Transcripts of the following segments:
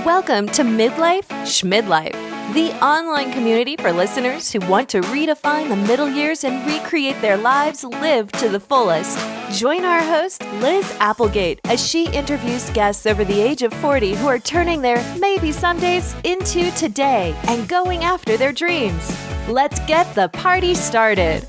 Welcome to Midlife Schmidlife, the online community for listeners who want to redefine the middle years and recreate their lives lived to the fullest. Join our host, Liz Applegate, as she interviews guests over the age of 40 who are turning their maybe Sundays into today and going after their dreams. Let's get the party started.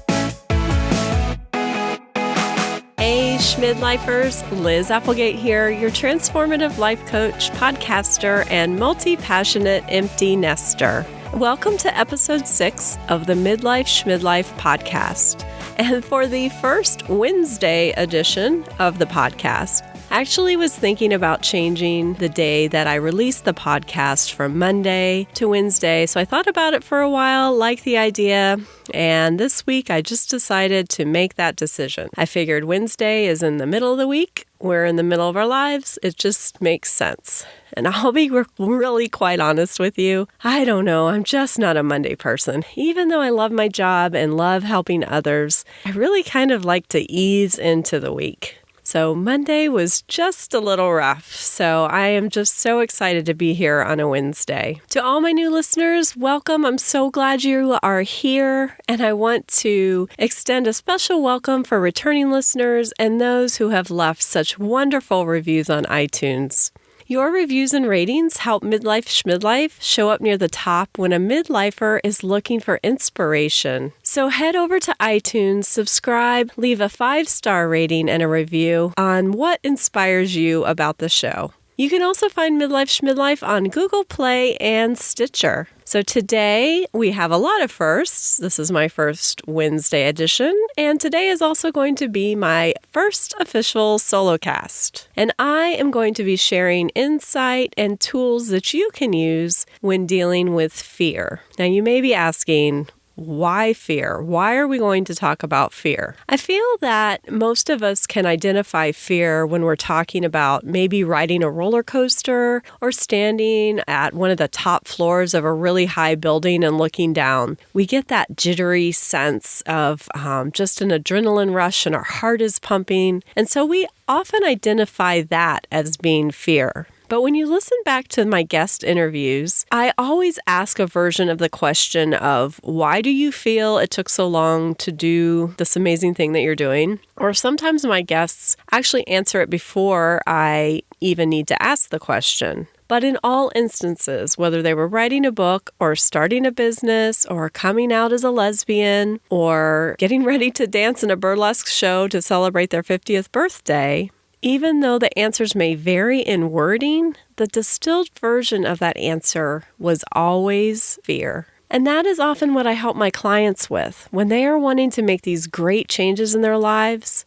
Hey, Schmidlifers, Liz Applegate here, your transformative life coach, podcaster, and multi-passionate empty nester. Welcome to episode 6 of the Midlife Schmidlife podcast. And for the first Wednesday edition of the podcast, I actually was thinking about changing the day that I released the podcast from Monday to Wednesday. So I thought about it for a while, liked the idea, and this week I just decided to make that decision. I figured Wednesday is in the middle of the week. We're in the middle of our lives. It just makes sense. And I'll be really quite honest with you. I don't know. I'm just not a Monday person. Even though I love my job and love helping others, I really kind of like to ease into the week. So Monday was just a little rough. So I am just so excited to be here on a Wednesday. To all my new listeners, welcome. I'm so glad you are here. And I want to extend a special welcome for returning listeners and those who have left such wonderful reviews on iTunes. Your reviews and ratings help Midlife Schmidlife show up near the top when a midlifer is looking for inspiration. So head over to iTunes, subscribe, leave a 5-star rating and a review on what inspires you about the show. You can also find Midlife Schmidlife on Google Play and Stitcher. So today we have a lot of firsts. This is my first Wednesday edition, and today is also going to be my first official solo cast. And I am going to be sharing insight and tools that you can use when dealing with fear. Now you may be asking, why fear? Why are we going to talk about fear? I feel that most of us can identify fear when we're talking about maybe riding a roller coaster or standing at one of the top floors of a really high building and looking down. We get that jittery sense of just an adrenaline rush and our heart is pumping. And so we often identify that as being fear. But when you listen back to my guest interviews, I always ask a version of the question of, why do you feel it took so long to do this amazing thing that you're doing? Or sometimes my guests actually answer it before I even need to ask the question. But in all instances, whether they were writing a book or starting a business or coming out as a lesbian or getting ready to dance in a burlesque show to celebrate their 50th birthday, even though the answers may vary in wording, the distilled version of that answer was always fear. And that is often what I help my clients with. When they are wanting to make these great changes in their lives,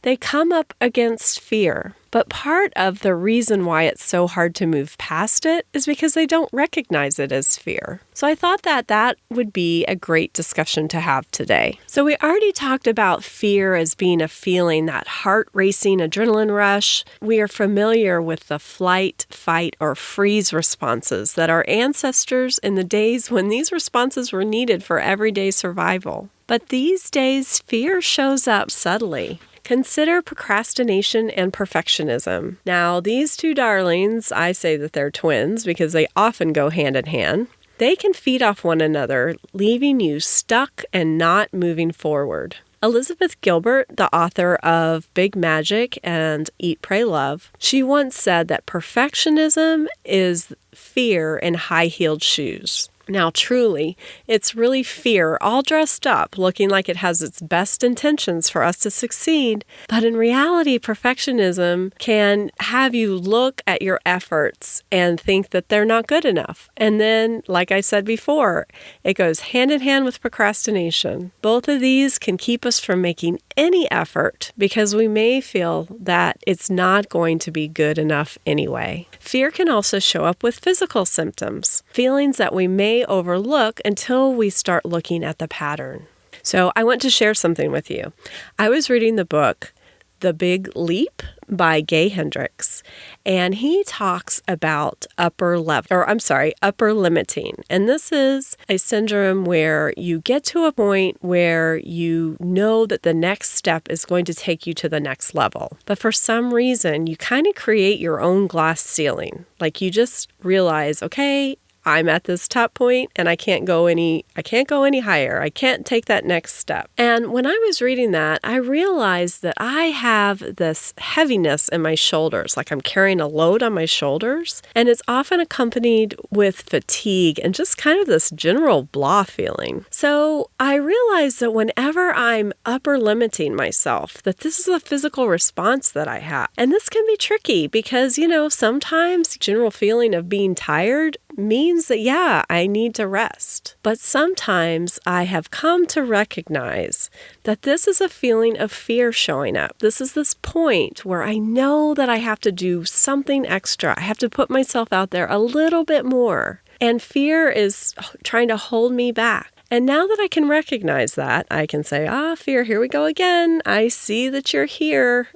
they come up against fear. But part of the reason why it's so hard to move past it is because they don't recognize it as fear. So I thought that would be a great discussion to have today. So we already talked about fear as being a feeling, that heart-racing adrenaline rush. We are familiar with the flight, fight, or freeze responses that our ancestors in the days when these responses were needed for everyday survival. But these days, fear shows up subtly. Consider procrastination and perfectionism. Now, these two darlings, I say that they're twins because they often go hand in hand. They can feed off one another, leaving you stuck and not moving forward. Elizabeth Gilbert, the author of Big Magic and Eat, Pray, Love, she once said that perfectionism is fear in high-heeled shoes. Now, truly, it's really fear all dressed up, looking like it has its best intentions for us to succeed. But in reality, perfectionism can have you look at your efforts and think that they're not good enough. And then, like I said before, it goes hand in hand with procrastination. Both of these can keep us from making any effort because we may feel that it's not going to be good enough anyway. Fear can also show up with physical symptoms, feelings that we may overlook until we start looking at the pattern. So I want to share something with you. I was reading the book The Big Leap by Gay Hendricks. And he talks about upper limiting. And this is a syndrome where you get to a point where you know that the next step is going to take you to the next level. But for some reason, you kind of create your own glass ceiling. Like you just realize, okay, I'm at this top point and I can't go any higher. I can't take that next step. And when I was reading that, I realized that I have this heaviness in my shoulders, like I'm carrying a load on my shoulders, and it's often accompanied with fatigue and just kind of this general blah feeling. So I realized that whenever I'm upper limiting myself, that this is a physical response that I have. And this can be tricky because, sometimes general feeling of being tired means that, yeah, I need to rest. But sometimes I have come to recognize that this is a feeling of fear showing up. This is this point where I know that I have to do something extra. I have to put myself out there a little bit more. And fear is trying to hold me back. And now that I can recognize that, I can say, fear, here we go again. I see that you're here.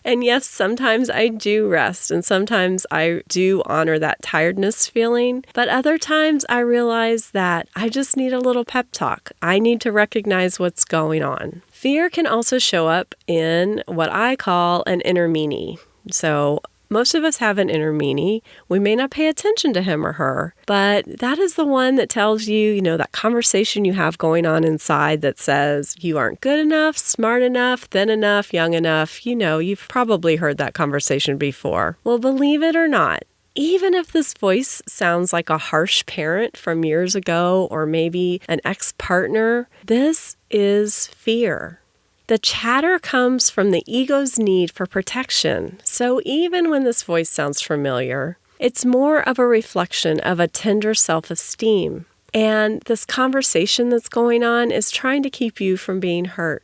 And yes, sometimes I do rest and sometimes I do honor that tiredness feeling. But other times I realize that I just need a little pep talk. I need to recognize what's going on. Fear can also show up in what I call an inner meanie. So most of us have an inner meanie. We may not pay attention to him or her, but that is the one that tells you, that conversation you have going on inside that says you aren't good enough, smart enough, thin enough, young enough. You've probably heard that conversation before. Well, believe it or not, even if this voice sounds like a harsh parent from years ago or maybe an ex-partner, this is fear. The chatter comes from the ego's need for protection. So even when this voice sounds familiar, it's more of a reflection of a tender self-esteem. And this conversation that's going on is trying to keep you from being hurt.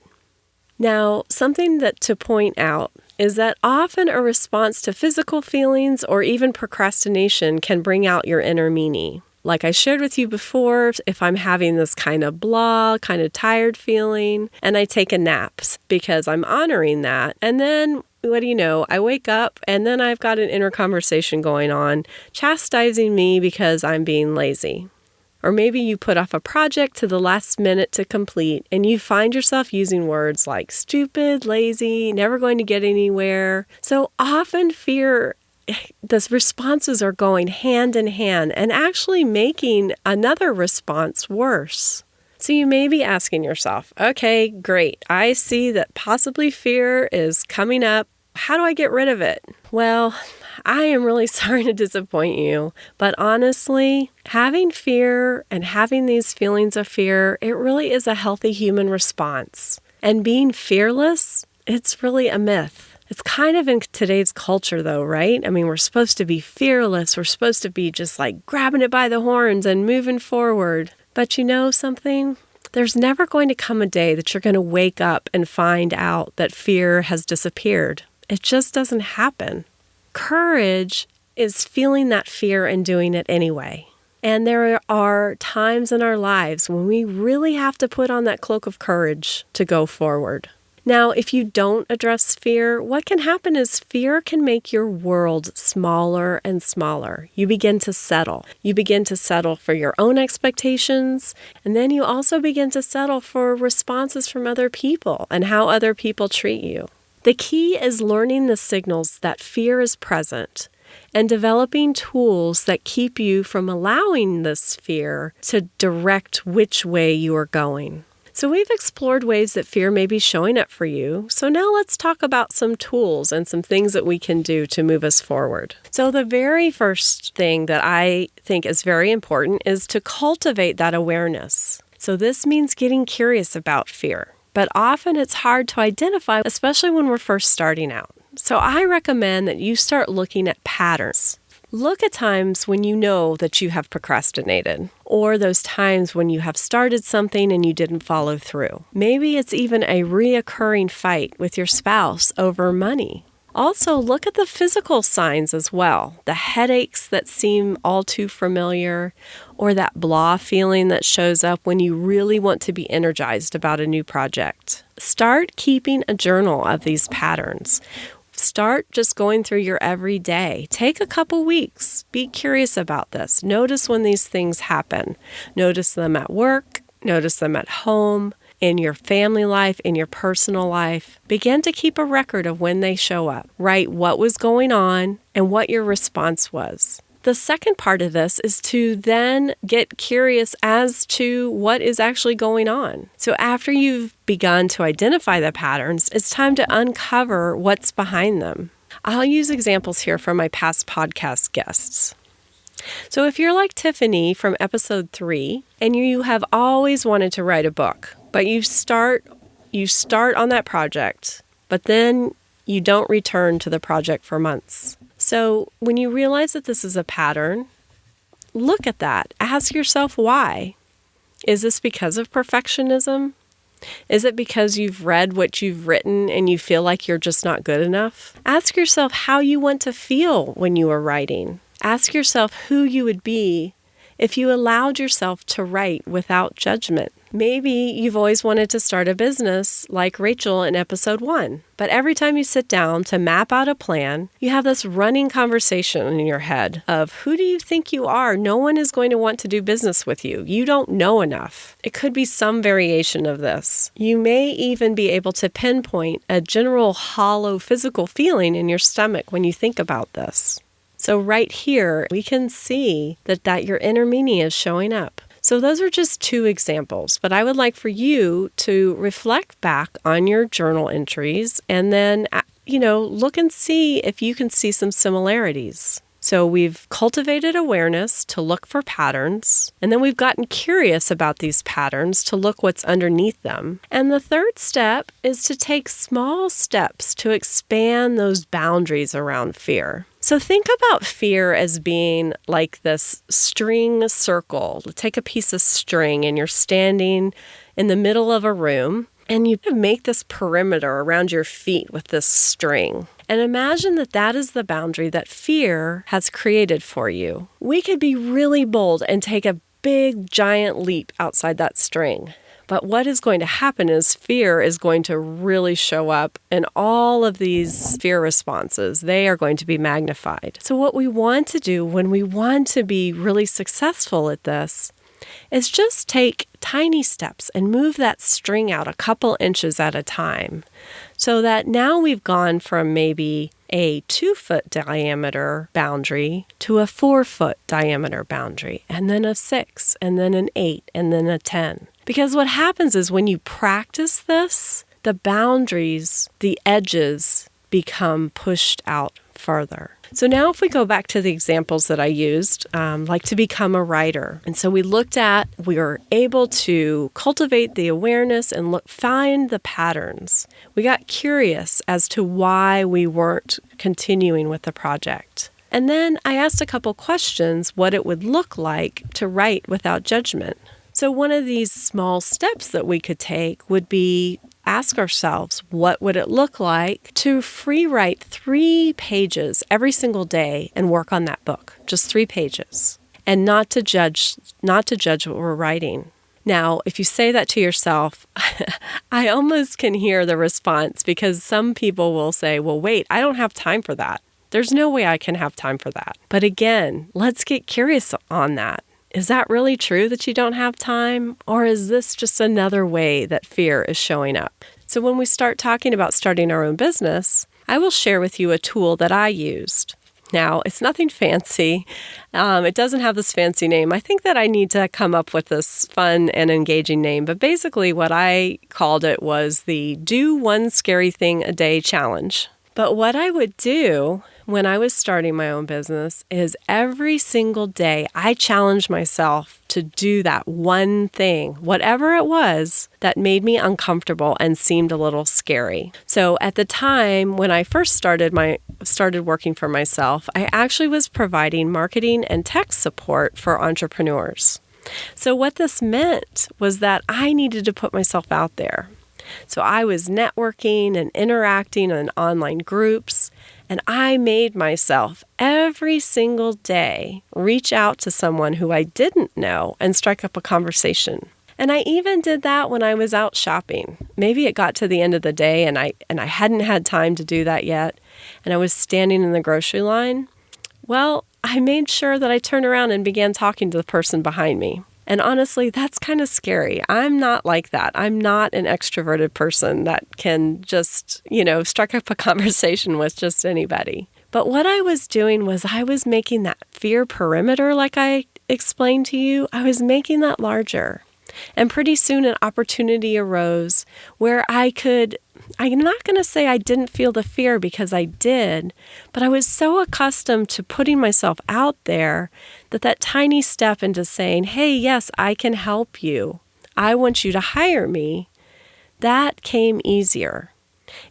Now, something to point out is that often a response to physical feelings or even procrastination can bring out your inner meanie. Like I shared with you before, if I'm having this kind of blah, kind of tired feeling, and I take a nap because I'm honoring that, and then what do you know? I wake up and then I've got an inner conversation going on, chastising me because I'm being lazy. Or maybe you put off a project to the last minute to complete, and you find yourself using words like stupid, lazy, never going to get anywhere. So often the responses are going hand in hand and actually making another response worse. So you may be asking yourself, okay, great. I see that possibly fear is coming up. How do I get rid of it? Well, I am really sorry to disappoint you, but honestly, having fear and having these feelings of fear, it really is a healthy human response. And being fearless, it's really a myth. It's kind of in today's culture though, right? I mean, we're supposed to be fearless. We're supposed to be just like grabbing it by the horns and moving forward. But you know something? There's never going to come a day that you're going to wake up and find out that fear has disappeared. It just doesn't happen. Courage is feeling that fear and doing it anyway. And there are times in our lives when we really have to put on that cloak of courage to go forward. Now, if you don't address fear, what can happen is fear can make your world smaller and smaller. You begin to settle. You begin to settle for your own expectations, and then you also begin to settle for responses from other people and how other people treat you. The key is learning the signals that fear is present and developing tools that keep you from allowing this fear to direct which way you are going. So we've explored ways that fear may be showing up for you. So now let's talk about some tools and some things that we can do to move us forward. So the very first thing that I think is very important is to cultivate that awareness. So this means getting curious about fear. But often it's hard to identify, especially when we're first starting out. So I recommend that you start looking at patterns. Look at times when you know that you have procrastinated, or those times when you have started something and you didn't follow through. Maybe it's even a reoccurring fight with your spouse over money, Also, look at the physical signs as well. The headaches that seem all too familiar, or that blah feeling that shows up when you really want to be energized about a new project. Start keeping a journal of these patterns. Start just going through your everyday. Take a couple weeks. Be curious about this. Notice when these things happen. Notice them at work. Notice them at home, in your family life, in your personal life. Begin to keep a record of when they show up. Write what was going on and what your response was. The second part of this is to then get curious as to what is actually going on. So after you've begun to identify the patterns, it's time to uncover what's behind them. I'll use examples here from my past podcast guests. So if you're like Tiffany from episode 3, and you have always wanted to write a book, but you start on that project, but then you don't return to the project for months. So when you realize that this is a pattern, look at that. Ask yourself why. Is this because of perfectionism? Is it because you've read what you've written and you feel like you're just not good enough? Ask yourself how you want to feel when you are writing. Ask yourself who you would be if you allowed yourself to write without judgment. Maybe you've always wanted to start a business like Rachel in episode 1, but every time you sit down to map out a plan, you have this running conversation in your head of who do you think you are? No one is going to want to do business with you. You don't know enough. It could be some variation of this. You may even be able to pinpoint a general hollow physical feeling in your stomach when you think about this. So right here, we can see that your inner meaning is showing up. So those are just 2 examples, but I would like for you to reflect back on your journal entries and then, look and see if you can see some similarities. So we've cultivated awareness to look for patterns, and then we've gotten curious about these patterns to look what's underneath them. And the third step is to take small steps to expand those boundaries around fear. So think about fear as being like this string circle. Take a piece of string and you're standing in the middle of a room and you make this perimeter around your feet with this string. And imagine that is the boundary that fear has created for you. We could be really bold and take a big, giant leap outside that string. But what is going to happen is fear is going to really show up, and all of these fear responses, they are going to be magnified. So what we want to do when we want to be really successful at this is just take tiny steps and move that string out a couple inches at a time. So that now we've gone from maybe a 2-foot diameter boundary to a 4-foot diameter boundary, and then a 6, and then an 8, and then a 10. Because what happens is when you practice this, the boundaries, the edges become pushed out further. So now if we go back to the examples that I used, like to become a writer. And so we were able to cultivate the awareness and find the patterns. We got curious as to why we weren't continuing with the project. And then I asked a couple questions what it would look like to write without judgment. So one of these small steps that we could take would be ask ourselves, what would it look like to free write 3 pages every single day and work on that book? Just 3 pages. And not to judge what we're writing. Now, if you say that to yourself, I almost can hear the response because some people will say, well, wait, I don't have time for that. There's no way I can have time for that. But again, let's get curious on that. Is that really true that you don't have time? Or is this just another way that fear is showing up? So when we start talking about starting our own business, I will share with you a tool that I used. Now, it's nothing fancy. It doesn't have this fancy name. I think that I need to come up with this fun and engaging name. But basically what I called it was the Do One Scary Thing a Day Challenge. But what I would do when I was starting my own business is every single day I challenged myself to do that one thing, whatever it was, that made me uncomfortable and seemed a little scary. So at the time when I first started working for myself, I actually was providing marketing and tech support for entrepreneurs. So what this meant was that I needed to put myself out there. So I was networking and interacting in online groups, and I made myself every single day reach out to someone who I didn't know and strike up a conversation. And I even did that when I was out shopping. Maybe it got to the end of the day and I hadn't had time to do that yet, and I was standing in the grocery line. Well, I made sure that I turned around and began talking to the person behind me. And honestly, that's kind of scary. I'm not like that. I'm not an extroverted person that can just, strike up a conversation with just anybody. But what I was doing was I was making that fear perimeter, like I explained to you, I was making that larger. And pretty soon an opportunity arose where I'm not going to say I didn't feel the fear, because I did, but I was so accustomed to putting myself out there that tiny step into saying, hey, yes, I can help you. I want you to hire me. That came easier.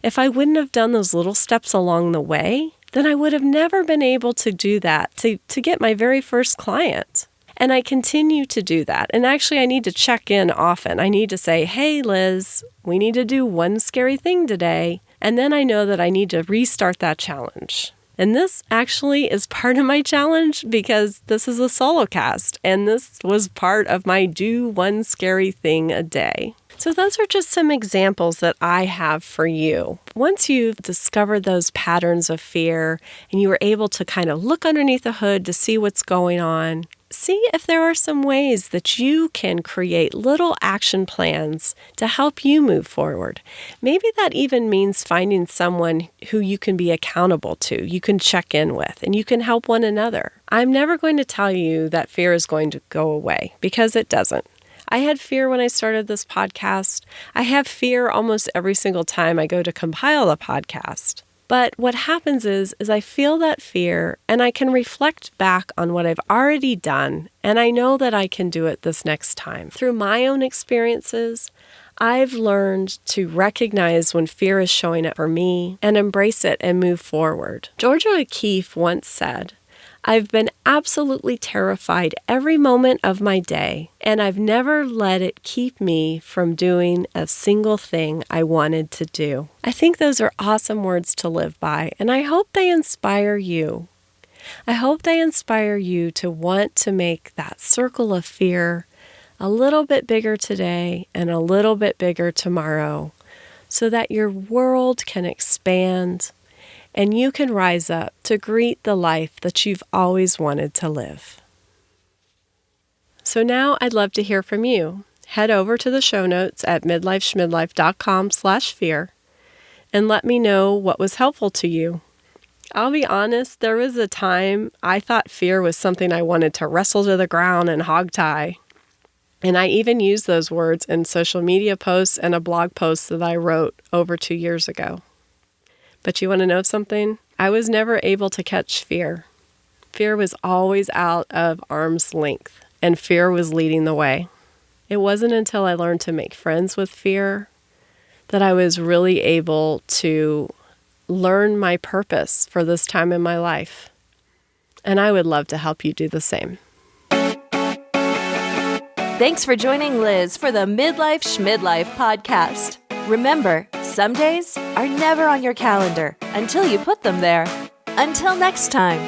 If I wouldn't have done those little steps along the way, then I would have never been able to do that, to get my very first client. And I continue to do that. And actually, I need to check in often. I need to say, hey, Liz, we need to do one scary thing today. And then I know that I need to restart that challenge. And this actually is part of my challenge, because this is a solo cast. And this was part of my do one scary thing a day. So those are just some examples that I have for you. Once you've discovered those patterns of fear and you were able to kind of look underneath the hood to see what's going on, see if there are some ways that you can create little action plans to help you move forward. Maybe that even means finding someone who you can be accountable to, you can check in with, and you can help one another. I'm never going to tell you that fear is going to go away, because it doesn't. I had fear when I started this podcast. I have fear almost every single time I go to compile a podcast. But what happens is I feel that fear and I can reflect back on what I've already done, and I know that I can do it this next time. Through my own experiences, I've learned to recognize when fear is showing up for me and embrace it and move forward. Georgia O'Keeffe once said, I've been absolutely terrified every moment of my day, and I've never let it keep me from doing a single thing I wanted to do. I think those are awesome words to live by, and I hope they inspire you. I hope they inspire you to want to make that circle of fear a little bit bigger today and a little bit bigger tomorrow, so that your world can expand and you can rise up to greet the life that you've always wanted to live. So now I'd love to hear from you. Head over to the show notes at midlifeschmidlife.com/fear and let me know what was helpful to you. I'll be honest, there was a time I thought fear was something I wanted to wrestle to the ground and hogtie. And I even used those words in social media posts and a blog post that I wrote over 2 years ago. But you want to know something? I was never able to catch fear. Fear was always out of arm's length, and fear was leading the way. It wasn't until I learned to make friends with fear that I was really able to learn my purpose for this time in my life. And I would love to help you do the same. Thanks for joining Liz for the Midlife Schmidlife podcast. Remember, some days are never on your calendar until you put them there. Until next time.